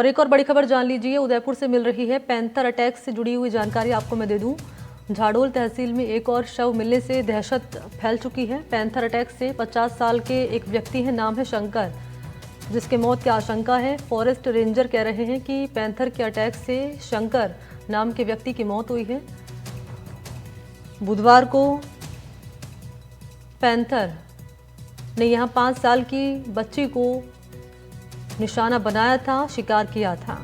और एक और बड़ी खबर जान लीजिए, उदयपुर से मिल रही है। पैंथर अटैक से जुड़ी हुई जानकारी आपको मैं दे दूं। झाडोल तहसील में एक और शव मिलने से दहशत फैल चुकी है। पैंथर अटैक से 50 साल के एक व्यक्ति हैं, नाम है शंकर, जिसके मौत की आशंका है। फॉरेस्ट रेंजर कह रहे हैं कि पैंथर के अटैक से शंकर नाम के व्यक्ति की मौत हुई है। बुधवार को पैंथर ने यहां 5 साल की बच्ची को निशाना बनाया था, शिकार किया था।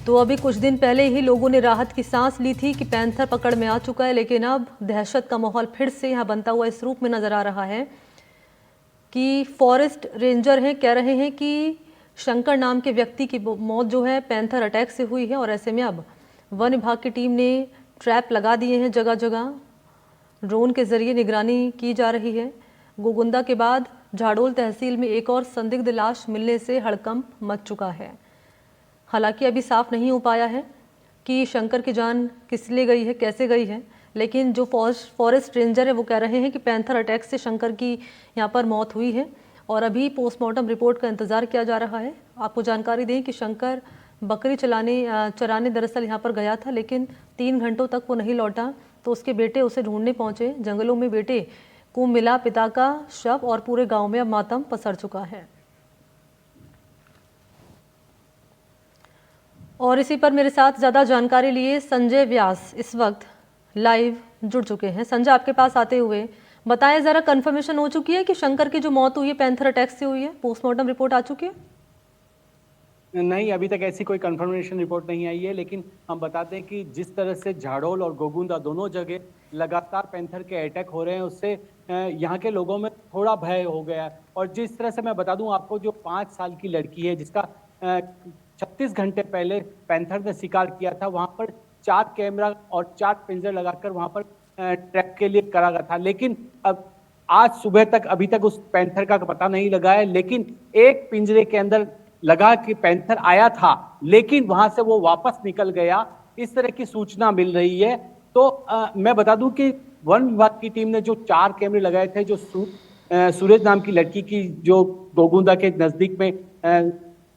तो अभी कुछ दिन पहले ही लोगों ने राहत की सांस ली थी कि पैंथर पकड़ में आ चुका है, लेकिन अब दहशत का माहौल फिर से यहां बनता हुआ इस रूप में नजर आ रहा है कि फॉरेस्ट रेंजर हैं, कह रहे हैं कि शंकर नाम के व्यक्ति की मौत जो है पैंथर अटैक से हुई है। और ऐसे में अब वन विभाग की टीम ने ट्रैप लगा दिए हैं, जगह जगह ड्रोन के जरिए निगरानी की जा रही है। गोगुंदा के बाद झाडोल तहसील में एक और संदिग्ध लाश मिलने से हड़कंप मच चुका है। हालांकि अभी साफ नहीं हो पाया है कि शंकर की जान किस ले गई है, कैसे गई है, लेकिन जो फॉरेस्ट रेंजर है वो कह रहे हैं कि पैंथर अटैक से शंकर की यहाँ पर मौत हुई है और अभी पोस्टमार्टम रिपोर्ट का इंतजार किया जा रहा है। आपको जानकारी दें कि शंकर बकरी चराने दरअसल यहाँ पर गया था, लेकिन 3 घंटों तक वो नहीं लौटा। तो उसके बेटे उसे ढूंढने पहुंचे जंगलों में। बेटे को मिला पिता का शव और पूरे गांव में अब मातम पसर चुका है। और इसी पर मेरे साथ ज्यादा जानकारी लिए संजय व्यास इस वक्त लाइव जुड़ चुके हैं। संजय, आपके पास आते हुए बताएं जरा, कंफर्मेशन हो चुकी है कि शंकर की जो मौत हुई है पैंथर अटैक से हुई है? पोस्टमार्टम रिपोर्ट आ चुकी है? नहीं, अभी तक ऐसी कोई कंफर्मेशन रिपोर्ट नहीं आई है, लेकिन हम बताते हैं कि जिस तरह से झाडोल और गोगुंदा दोनों जगह लगातार पैंथर के अटैक हो रहे हैं, उससे यहाँ के लोगों में थोड़ा भय हो गया है। और जिस तरह से मैं बता दूं आपको, जो 5 साल की लड़की है जिसका 36 घंटे पहले पैंथर ने शिकार किया था, वहां पर 4 कैमरा और 4 पिंजरे लगाकर वहां पर ट्रैप के लिए करा गया था। लेकिन अब आज सुबह तक अभी तक उस पैंथर का पता नहीं लगा है। लेकिन एक पिंजरे के अंदर लगा कि पैंथर आया था, लेकिन वहां से वो वापस निकल गया, इस तरह की सूचना मिल रही है। तो मैं बता दूं कि वन विभाग की टीम ने जो 4 कैमरे लगाए थे, जो सूरज नाम की लड़की की जो गोगुंदा के नजदीक में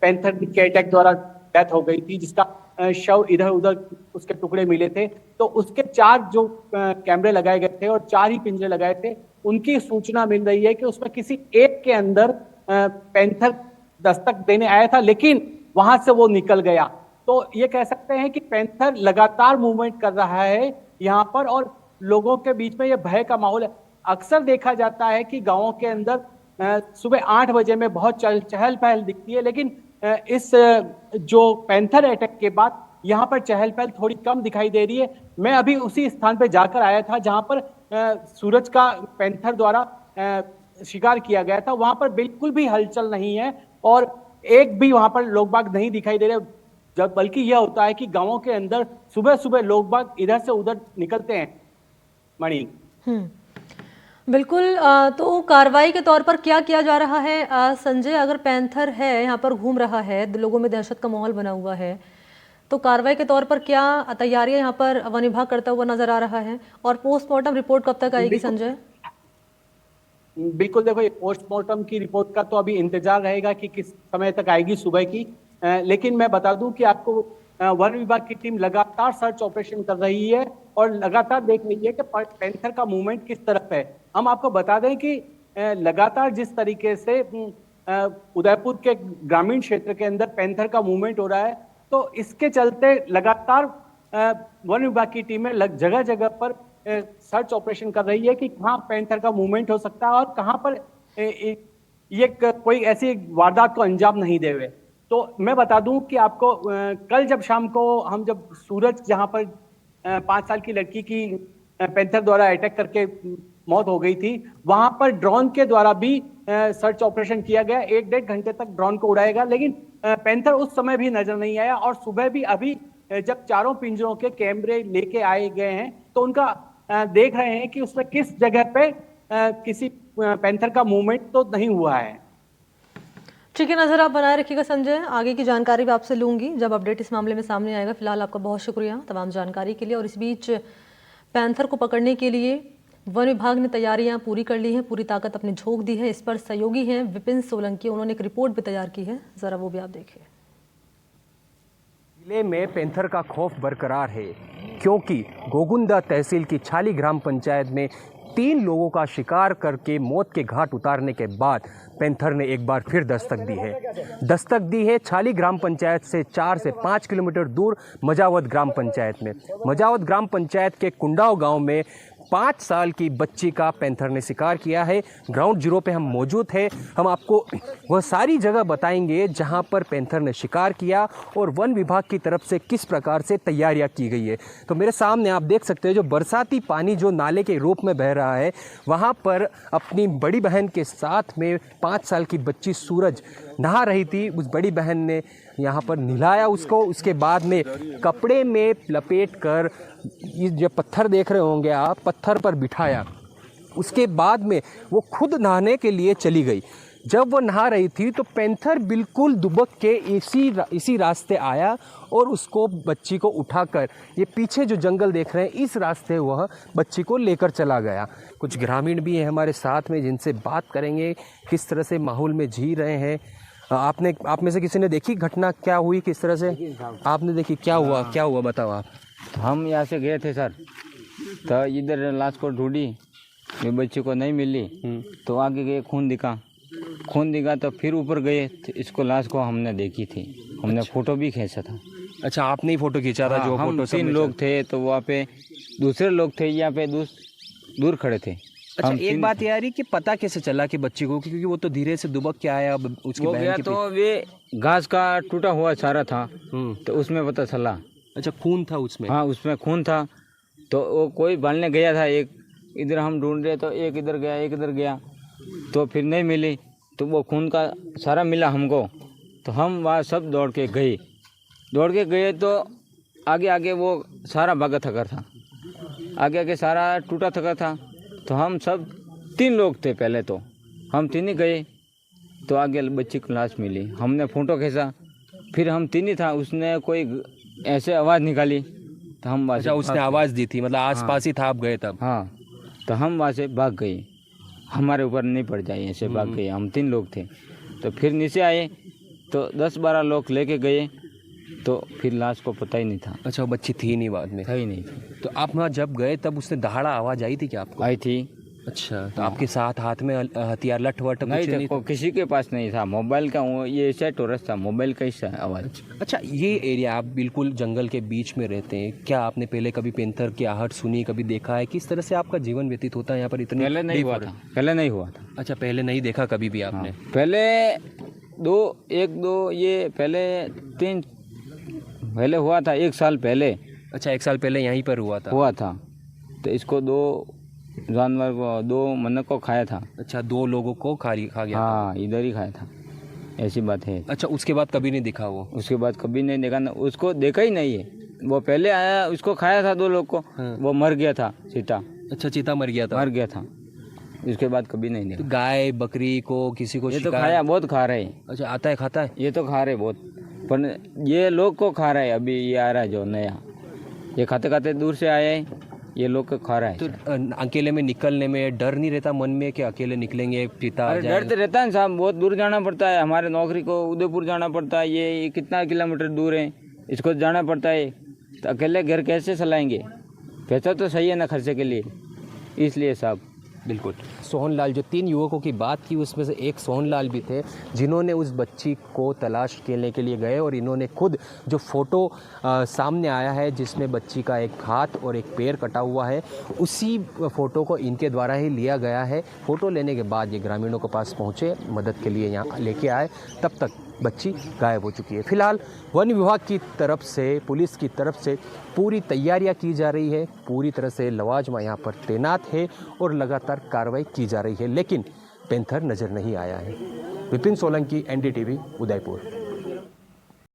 पैंथर के अटैक द्वारा डेथ हो गई थी, जिसका शव इधर उधर उसके टुकड़े मिले थे, तो उसके 4 जो कैमरे लगाए गए थे और 4 ही पिंजरे लगाए थे, उनकी सूचना मिल रही है कि उसमें किसी एक के अंदर पैंथर दस्तक देने आया था, लेकिन वहां से वो निकल गया। तो ये कह सकते हैं कि पैंथर लगातार मूवमेंट कर रहा है यहाँ पर, और लोगों के बीच में ये भय का माहौल है। अक्सर देखा जाता है कि गांवों के अंदर सुबह 8 बजे में बहुत चहल पहल दिखती है, लेकिन इस जो पैंथर अटैक के बाद यहाँ पर चहल पहल थोड़ी कम दिखाई दे रही है। मैं अभी उसी स्थान पर जाकर आया था जहां पर सूरज का पैंथर द्वारा शिकार किया गया था। वहां पर बिल्कुल भी हलचल नहीं है और एक भी वहां पर लोग बाग नहीं दिखाई दे रहे, जब बल्कि यह होता है कि गांवों के अंदर सुबह सुबह लोग बाग इधर से उधर निकलते हैं। मणि, बिल्कुल। तो कार्रवाई के तौर पर क्या किया जा रहा है संजय? अगर पैंथर है यहाँ पर घूम रहा है, लोगों में दहशत का माहौल बना हुआ है, तो कार्रवाई के तौर पर क्या तैयारियां यहाँ पर वन विभाग करता हुआ नजर आ रहा है? और पोस्टमार्टम रिपोर्ट कब तक आएगी संजय? बिल्कुल, देखो, पोस्टमार्टम की रिपोर्ट का तो अभी इंतजार रहेगा कि किस समय तक आएगी सुबह की। लेकिन मैं बता दूं कि आपको वन विभाग की टीम लगातार सर्च ऑपरेशन कर रही है और लगातार देख रही है कि पैंथर का मूवमेंट किस तरफ है। हम आपको बता दें कि लगातार जिस तरीके से उदयपुर के ग्रामीण क्षेत्र के अंदर पैंथर का मूवमेंट हो रहा है, तो इसके चलते लगातार वन विभाग की टीमें जगह जगह पर सर्च ऑपरेशन कर रही है कि कहां पैंथर का मूवमेंट हो सकता है और कहां पर ये कोई ऐसी वारदात को अंजाम नहीं देवे। तो मैं बता दूं कि आपको कल जब शाम को हम जब सूरज जहां पर 5 साल की लड़की की पैंथर द्वारा अटैक करके मौत हो गई थी, वहां पर ड्रोन के द्वारा भी सर्च ऑपरेशन किया गया। 1-1.5 घंटे तक ड्रोन को उड़ाएगा, लेकिन पैंथर उस समय भी नजर नहीं आया। और सुबह भी अभी जब चारों पिंजरों के कैमरे लेके आए गए हैं, तो उनका देख रहे हैं कि उसमें किस जगह पे किसी पैंथर का मूवमेंट तो नहीं हुआ है। ठीक है, नजर आप बनाए रखिएगा संजय। आगे की जानकारी भी आपसे लूंगी जब अपडेट इस मामले में सामने आएगा। फिलहाल आपका बहुत शुक्रिया तमाम जानकारी के लिए। और इस बीच पैंथर को पकड़ने के लिए वन विभाग ने तैयारियां पूरी कर ली हैं, पूरी ताकत अपनी झोंक दी है। इस पर सहयोगी हैं विपिन सोलंकी, उन्होंने एक रिपोर्ट भी तैयार की है, जरा वो भी आप देखिए। जिले में पैंथर का खौफ बरकरार है क्योंकि गोगुंदा तहसील की छाली ग्राम पंचायत में 3 लोगों का शिकार करके मौत के घाट उतारने के बाद पैंथर ने एक बार फिर दस्तक दी है छाली ग्राम पंचायत से 4 से 5 किलोमीटर दूर मजावत ग्राम पंचायत में। मजावत ग्राम पंचायत के कुंडाव गांव में 5 साल की बच्ची का पैंथर ने शिकार किया है। ग्राउंड जीरो पे हम मौजूद हैं। हम आपको वह सारी जगह बताएंगे जहां पर पैंथर ने शिकार किया और वन विभाग की तरफ से किस प्रकार से तैयारियां की गई है। तो मेरे सामने आप देख सकते हैं जो बरसाती पानी जो नाले के रूप में बह रहा है, वहां पर अपनी बड़ी बहन के साथ में 5 साल की बच्ची सूरज नहा रही थी। उस बड़ी बहन ने यहाँ पर नहलाया उसको, उसके बाद में कपड़े में लपेट कर ये जो पत्थर देख रहे होंगे आप, पत्थर पर बिठाया। उसके बाद में वो खुद नहाने के लिए चली गई। जब वो नहा रही थी तो पैंथर बिल्कुल दुबक के इसी रास्ते आया और उसको बच्ची को उठाकर ये पीछे जो जंगल देख रहे हैं इस रास्ते वह बच्ची को लेकर चला गया। कुछ ग्रामीण भी हैं हमारे साथ में जिनसे बात करेंगे किस तरह से माहौल में जी रहे हैं। आप में से किसी ने देखी घटना क्या हुई, किस तरह से आपने देखी, क्या हुआ बताओ आप। हम यहाँ से गए थे सर, तो इधर लाश को ढूंढी, मेरे बच्चे को नहीं मिली, तो आगे गए खून दिखा तो फिर ऊपर गए तो इसको लाश को हमने देखी थी। हमने फोटो भी खींचा था। अच्छा, आपने ही फोटो खींचा था? जो हम फोटो 3 लोग थे, तो वहाँ पे दूसरे लोग थे, यहाँ पे दूर खड़े थे। अच्छा, एक बात यार कि पता कैसे चला कि बच्ची को, क्योंकि वो तो धीरे से दुबक के आया, उसकी वो गया तो वे घास का टूटा हुआ चारा था, तो उसमें पता चला। अच्छा, खून था उसमें? हाँ, उसमें खून था। तो वो कोई बालने गया था, एक इधर हम ढूंढ रहे तो एक इधर गया तो फिर नहीं मिली, तो वो खून का सारा मिला हमको। तो हम वहाँ सब दौड़ के गए तो आगे वो सारा भागा थका था, आगे सारा टूटा थका था। तो हम सब 3 लोग थे, पहले तो हम 3 ही गए, तो आगे बच्ची की लाश मिली। हमने फोटो खींचा, फिर हम 3 ही था, उसने कोई ऐसे आवाज़ निकाली तो हम अच्छा, उसने आवाज़ दी थी, मतलब आसपास ही था, आप गए तब? हाँ, तो हम वहाँ से भाग गए, हमारे ऊपर नहीं पड़ जाए, ऐसे भाग गए। हम 3 लोग थे, तो फिर नीचे आए तो 10-12 लोग लेके गए, तो फिर लाश को पता ही नहीं था। अच्छा, वो बच्ची थी नहीं बाद में? था ही नहीं थी। तो आप वहाँ जब गए तब उसने दहाड़ा आवाज़ आई थी क्या आपको? आई थी। अच्छा, तो आपके साथ हाथ में हथियार लठ वठ नहीं थे, किसी के पास नहीं था। मोबाइल का ये सेट टोरस था, मोबाइल का ही आवाज़। अच्छा, ये एरिया आप बिल्कुल जंगल के बीच में रहते हैं, क्या आपने पहले कभी पैंथर की आहट सुनी, कभी देखा है? किस तरह से आपका जीवन व्यतीत होता है यहाँ पर? इतने पहले नहीं हुआ था। अच्छा, पहले नहीं देखा कभी भी आपने? हाँ, पहले 1-2 ये पहले 3 पहले हुआ था, 1 साल पहले। अच्छा, 1 साल पहले यहीं पर हुआ था। तो इसको 2 जानवर को, 2 मनक को खाया था। अच्छा, 2 लोगों को खा गया? हाँ, इधर ही खाया था, ऐसी बात है। अच्छा, उसके बाद कभी नहीं दिखा वो? उसके बाद कभी नहीं देखा ना, उसको देखा ही नहीं है। वो पहले आया, उसको खाया था 2 लोग को। हाँ। वो मर गया था, चीता। अच्छा, चीता मर गया था। उसके बाद कभी नहीं देखा। तो गाय बकरी को किसी को ये तो खाया, बहुत खा रहे हैं। अच्छा, खाता है ये तो खा रहे बहुत, पर ये लोग को खा रहा है। अभी ये आ रहा है जो नया, ये खाते दूर से आया है, ये लोग को खा रहा है। तो अकेले में निकलने में डर नहीं रहता मन में कि अकेले निकलेंगे पिता? अरे डर तो रहता है साहब, बहुत दूर जाना पड़ता है। हमारे नौकरी को उदयपुर जाना पड़ता है, ये कितना किलोमीटर दूर है, इसको जाना पड़ता है। तो अकेले घर कैसे चलाएंगे? पैसा तो सही है ना खर्चे के लिए, इसलिए साहब। बिल्कुल। सोहनलाल, जो 3 युवकों की बात की उसमें से एक सोहनलाल भी थे जिन्होंने उस बच्ची को तलाश करने के लिए गए, और इन्होंने खुद जो फ़ोटो सामने आया है जिसमें बच्ची का एक हाथ और एक पैर कटा हुआ है, उसी फ़ोटो को इनके द्वारा ही लिया गया है। फ़ोटो लेने के बाद ये ग्रामीणों के पास पहुँचे, मदद के लिए यहाँ लेके आए, तब तक बच्ची गायब हो चुकी है। फिलहाल वन विभाग की तरफ से, पुलिस की तरफ से पूरी तैयारियां की जा रही है, पूरी तरह से लवाजमा यहाँ पर तैनात है और लगातार कार्रवाई की जा रही है, लेकिन पैंथर नज़र नहीं आया है। विपिन सोलंकी, NDTV, उदयपुर।